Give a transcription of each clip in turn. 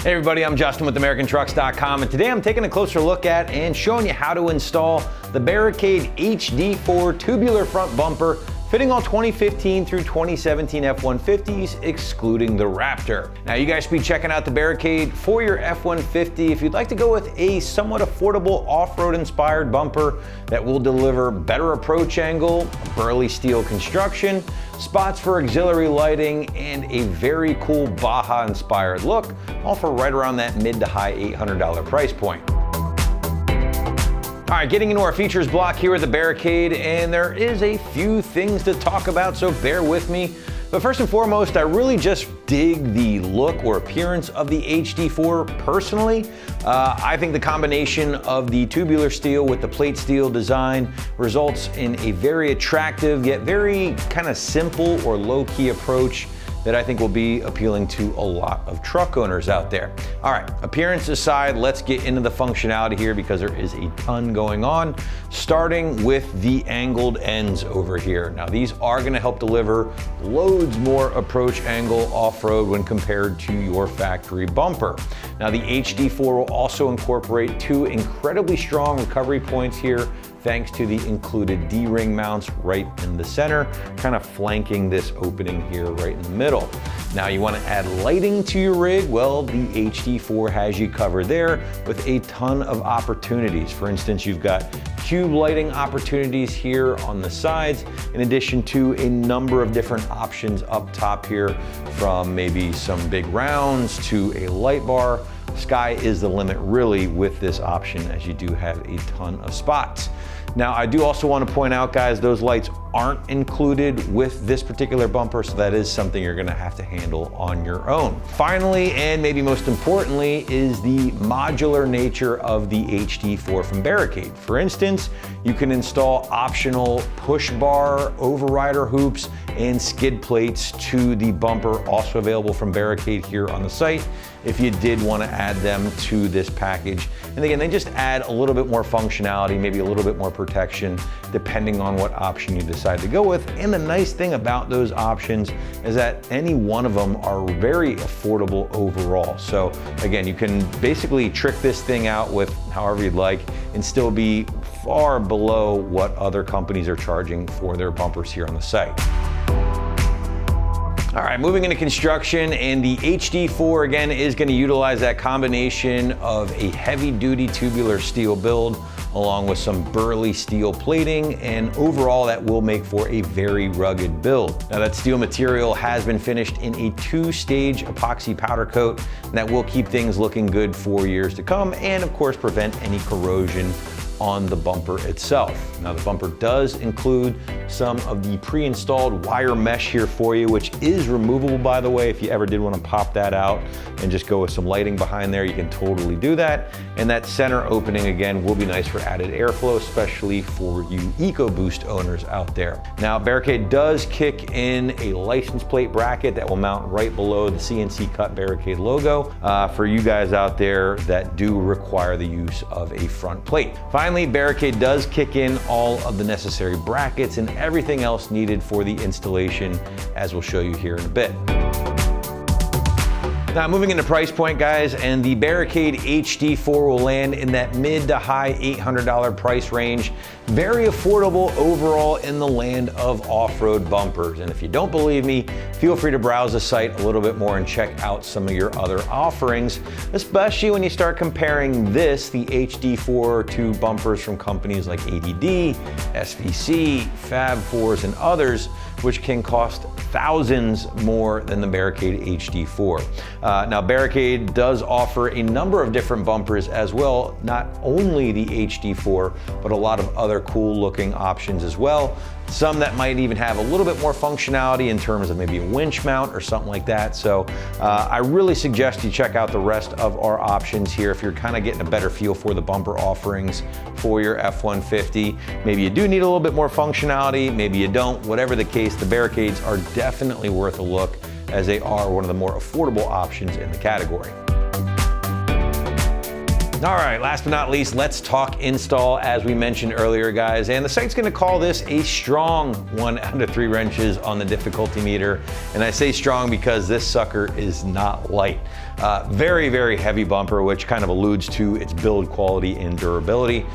Hey everybody, I'm Justin with AmericanTrucks.com, and today I'm taking a closer look at and showing you how to install the Barricade HD4 tubular front bumper fitting all 2015 through 2017 F-150s, excluding the Raptor. Now you guys should be checking out the Barricade for your F-150 if you'd like to go with a somewhat affordable off-road inspired bumper that will deliver better approach angle, burly steel construction, spots for auxiliary lighting, and a very cool Baja inspired look, all for right around that mid to high $800 price point. All right, getting into our features block here with the Barricade, and there is a few things to talk about, so bear with me. But first and foremost, I really just dig the look or appearance of the HD4 personally. I think the combination of the tubular steel with the plate steel design results in a very attractive yet very kind of simple or low-key approach that I think will be appealing to a lot of truck owners out there. All right, appearance aside, let's get into the functionality here because there is a ton going on, starting with the angled ends over here. Now these are gonna help deliver loads more approach angle off-road when compared to your factory bumper. Now the HD4 will also incorporate two incredibly strong recovery points here thanks to the included D-ring mounts right in the center, kind of flanking this opening here right in the middle. Now you want to add lighting to your rig, well, the HD4 has you covered there with a ton of opportunities. For instance, you've got cube lighting opportunities here on the sides, in addition to a number of different options up top here, from maybe some big rounds to a light bar. Sky is the limit really with this option, as you do have a ton of spots. Now I do also want to point out, guys, those lights aren't included with this particular bumper, so that is something you're going to have to handle on your own. Finally, and maybe most importantly, is the modular nature of the HD4 from Barricade. For instance, you can install optional push bar, overrider hoops, and skid plates to the bumper, also available from Barricade here on the site, if you did want to add them to this package. And again, they just add a little bit more functionality, maybe a little bit more protection, depending on what option you decide to go with. And the nice thing about those options is that any one of them are very affordable overall. So again, you can basically trick this thing out with however you'd like and still be far below what other companies are charging for their bumpers here on the site. All right, moving into construction, and the HD4 again is going to utilize that combination of a heavy-duty tubular steel build along with some burly steel plating, and overall that will make for a very rugged build. Now that steel material has been finished in a two-stage epoxy powder coat, and that will keep things looking good for years to come, and of course prevent any corrosion on the bumper itself. Now the bumper does include some of the pre-installed wire mesh here for you, which is removable, by the way. If you ever did want to pop that out and just go with some lighting behind there, you can totally do that. And that center opening again will be nice for added airflow, especially for you EcoBoost owners out there. Now Barricade does kick in a license plate bracket that will mount right below the CNC cut Barricade logo for you guys out there that do require the use of a front plate. Finally, Barricade does kick in all of the necessary brackets and everything else needed for the installation, as we'll show you here in a bit. Now moving into price point, guys, and the Barricade HD4 will land in that mid to high $800 price range. Very affordable overall in the land of off-road bumpers. And if you don't believe me, feel free to browse the site a little bit more and check out some of your other offerings, especially when you start comparing this, the HD4, to bumpers from companies like ADD, SVC, Fab4s, and others, which can cost thousands more than the Barricade HD4. Now Barricade does offer a number of different bumpers as well, not only the HD4, but a lot of other cool looking options as well. Some that might even have a little bit more functionality in terms of maybe a winch mount or something like that. So I really suggest you check out the rest of our options here if you're kind of getting a better feel for the bumper offerings for your F-150. Maybe you do need a little bit more functionality, maybe you don't. Whatever the case, the Barricades are definitely worth a look, as they are one of the more affordable options in the category. All right, last but not least, let's talk install, as we mentioned earlier, guys. And the site's gonna call this a strong 1 out of 3 wrenches on the difficulty meter. And I say strong because this sucker is not light. Very, very heavy bumper, which kind of alludes to its build quality and durability.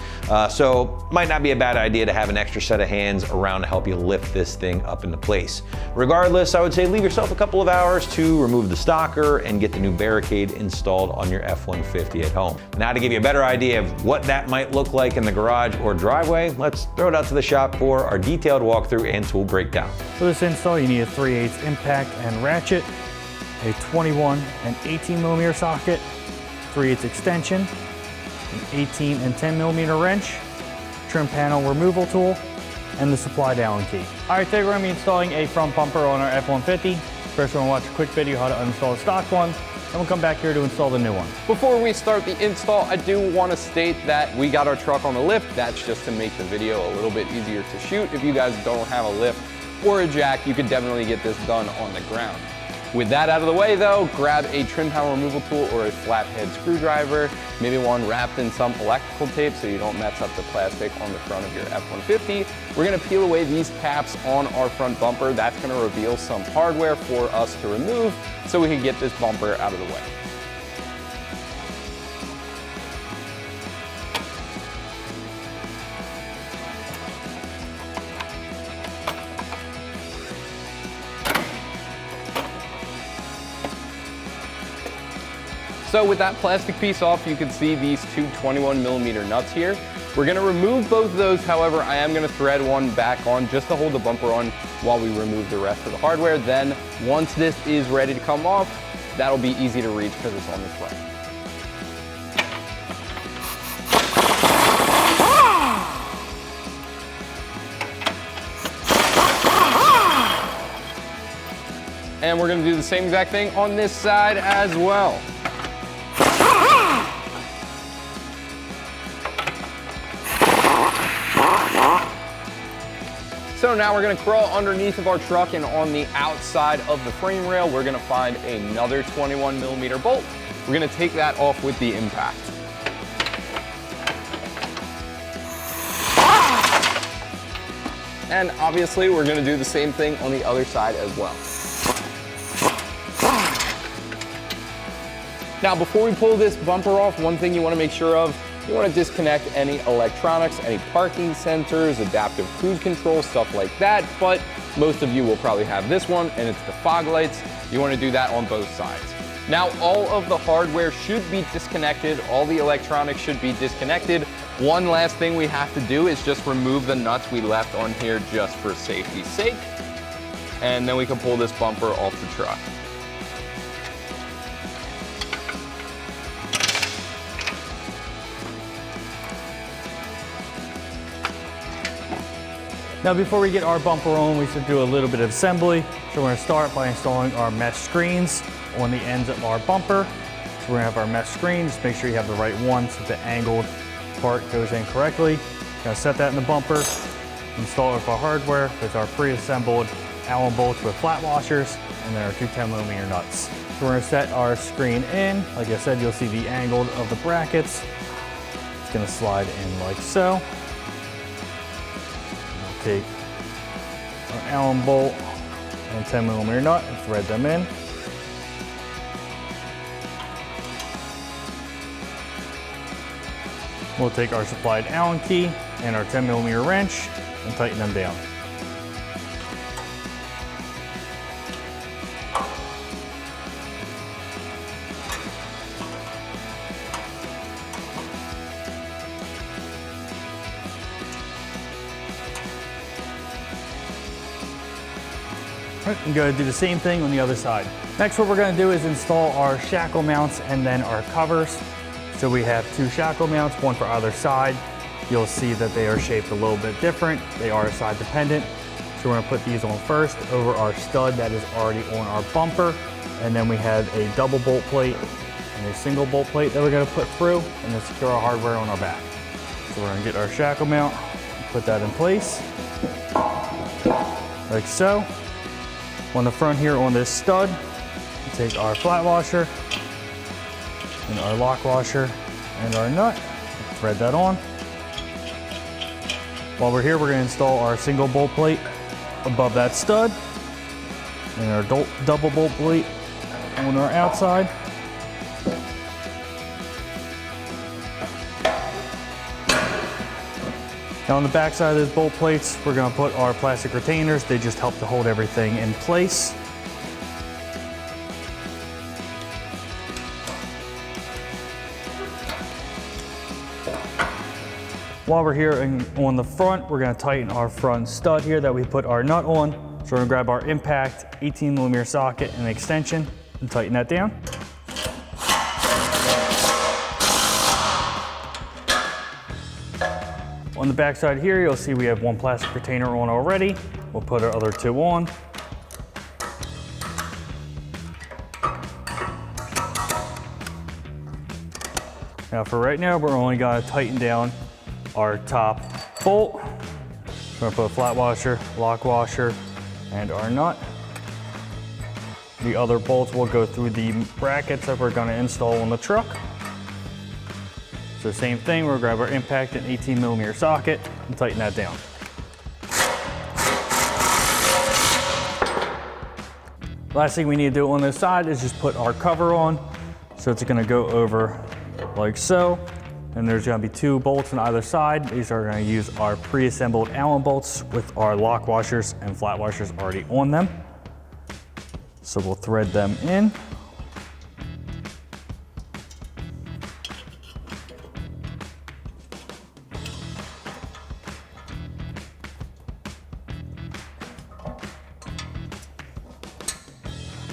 So might not be a bad idea to have an extra set of hands around to help you lift this thing up into place. Regardless, I would say leave yourself a couple of hours to remove the stocker and get the new Barricade installed on your F-150 at home. Now, to give you a better idea of what that might look like in the garage or driveway, let's throw it out to the shop for our detailed walkthrough and tool breakdown. For this install, you need a 3/8 impact and ratchet, a 21 and 18 millimeter socket, 3/8 extension, an 18 and 10 millimeter wrench, trim panel removal tool, and the supplied Allen key. All right, today we're gonna be installing a front bumper on our F-150. First, we're gonna watch a quick video how to uninstall the stock one, and we'll come back here to install the new one. Before we start the install, I do want to state that we got our truck on the lift. That's just to make the video a little bit easier to shoot. If you guys don't have a lift or a jack, you could definitely get this done on the ground. With that out of the way though, grab a trim panel removal tool or a flathead screwdriver, maybe one wrapped in some electrical tape so you don't mess up the plastic on the front of your F-150. We're gonna peel away these caps on our front bumper. That's gonna reveal some hardware for us to remove so we can get this bumper out of the way. So with that plastic piece off, you can see these two 21 millimeter nuts here. We're gonna remove both of those. However, I am gonna thread one back on just to hold the bumper on while we remove the rest of the hardware. Then once this is ready to come off, that'll be easy to reach because it's on the front. And we're gonna do the same exact thing on this side as well. So now we're gonna crawl underneath of our truck, and on the outside of the frame rail, we're gonna find another 21 millimeter bolt. We're gonna take that off with the impact. And obviously, we're gonna do the same thing on the other side as well. Now, before we pull this bumper off, one thing you wanna make sure of, you want to disconnect any electronics, any parking sensors, adaptive cruise control, stuff like that, but most of you will probably have this one, and it's the fog lights. You want to do that on both sides. Now, all of the hardware should be disconnected, all the electronics should be disconnected. One last thing we have to do is just remove the nuts we left on here just for safety's sake, and then we can pull this bumper off the truck. Now, before we get our bumper on, we should do a little bit of assembly. So we're gonna start by installing our mesh screens on the ends of our bumper. So we're gonna have our mesh screen, just make sure you have the right one so the angled part goes in correctly. Gonna set that in the bumper, install it with our hardware with our pre-assembled Allen bolts with flat washers, and then our two 10 millimeter nuts. So we're gonna set our screen in. Like I said, you'll see the angled of the brackets. It's gonna slide in like so. Take our Allen bolt and 10 millimeter nut and thread them in. We'll take our supplied Allen key and our 10 millimeter wrench and tighten them down. Right, I'm gonna do the same thing on the other side. Next, what we're gonna do is install our shackle mounts and then our covers. So we have two shackle mounts, one for either side. You'll see that they are shaped a little bit different. They are side dependent. So we're gonna put these on first over our stud that is already on our bumper. And then we have a double bolt plate and a single bolt plate that we're gonna put through and then secure our hardware on our back. So we're gonna get our shackle mount, put that in place, like so. On the front here on this stud, we take our flat washer and our lock washer and our nut, thread that on. While we're here, we're gonna install our single bolt plate above that stud and our double bolt plate on our outside. Now on the back side of those bolt plates, we're going to put our plastic retainers. They just help to hold everything in place. While we're here on the front, we're going to tighten our front stud here that we put our nut on. So we're going to grab our impact 18mm socket and extension and tighten that down. On the back side here, you'll see we have one plastic retainer on already. We'll put our other two on. Now for right now, we're only going to tighten down our top bolt. We're going to put a flat washer, lock washer, and our nut. The other bolts will go through the brackets that we're going to install on the truck. So same thing, we'll grab our impact and 18mm socket and tighten that down. Last thing we need to do on this side is just put our cover on. So it's gonna go over like so. And there's gonna be two bolts on either side. These are gonna use our pre-assembled Allen bolts with our lock washers and flat washers already on them. So we'll thread them in.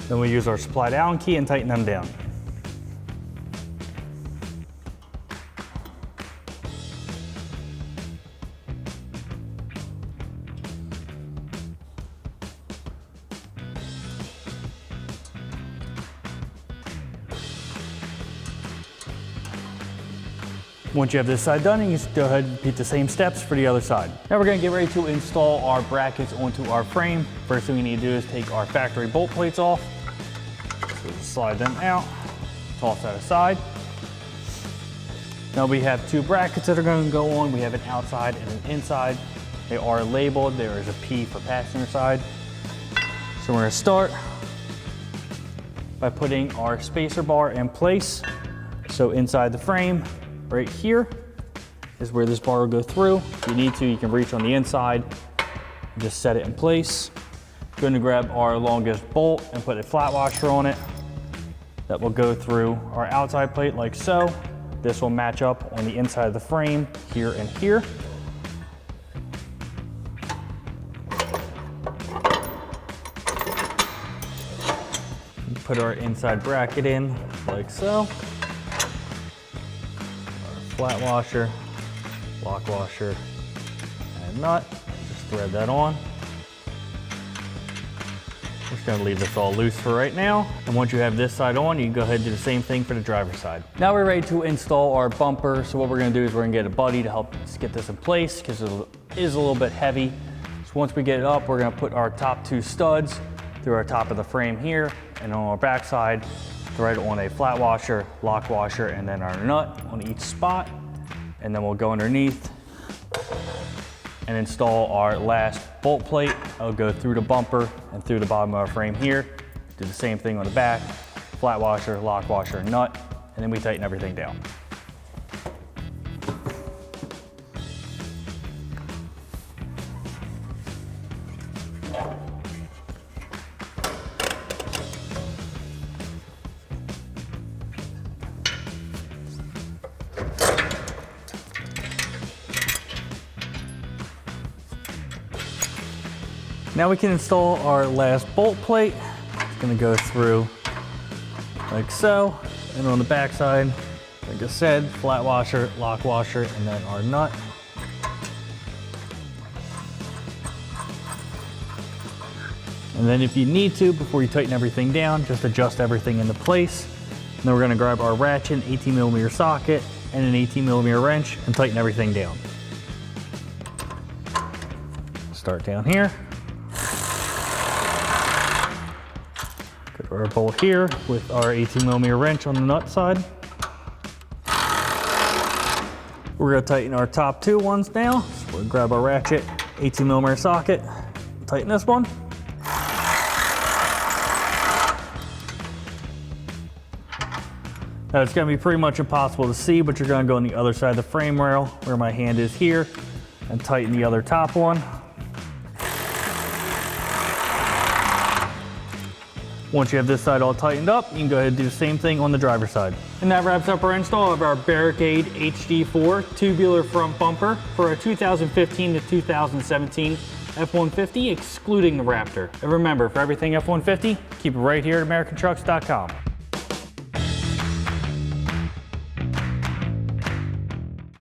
Then we use our supplied Allen key and tighten them down. Once you have this side done, you can go ahead and repeat the same steps for the other side. Now we're gonna get ready to install our brackets onto our frame. First thing we need to do is take our factory bolt plates off. So just slide them out, toss that aside. Now we have two brackets that are gonna go on. We have an outside and an inside. They are labeled. There is a P for passenger side. So we're gonna start by putting our spacer bar in place. So inside the frame, right here is where this bar will go through. If you need to, you can reach on the inside and just set it in place. Going to grab our longest bolt and put a flat washer on it. That will go through our outside plate like so. This will match up on the inside of the frame here and here. Put our inside bracket in like so. Flat washer, lock washer, and nut. Just thread that on. Just gonna leave this all loose for right now. And once you have this side on, you can go ahead and do the same thing for the driver's side. Now we're ready to install our bumper. So what we're gonna do is we're gonna get a buddy to help us get this in place because it is a little bit heavy. So once we get it up, we're gonna put our top two studs through our top of the frame here, and on our back side, thread on a flat washer, lock washer, and then our nut on each spot. And then we'll go underneath and install our last bolt plate. It'll go through the bumper and through the bottom of our frame here. Do the same thing on the back, flat washer, lock washer, nut, and then we tighten everything down. Now we can install our last bolt plate. It's gonna go through like so. And on the back side, like I said, flat washer, lock washer, and then our nut. And then if you need to, before you tighten everything down, just adjust everything into place. And then we're gonna grab our ratchet, 18mm socket, and an 18mm wrench and tighten everything down. Start down here. Our bolt here with our 18mm wrench on the nut side. We're gonna tighten our top two ones now. So we'll grab our ratchet, 18mm socket, tighten this one. Now it's gonna be pretty much impossible to see, but you're gonna go on the other side of the frame rail where my hand is here and tighten the other top one. Once you have this side all tightened up, you can go ahead and do the same thing on the driver's side. And that wraps up our install of our Barricade HD4 tubular front bumper for a 2015 to 2017 F-150, excluding the Raptor. And remember, for everything F-150, keep it right here at AmericanTrucks.com.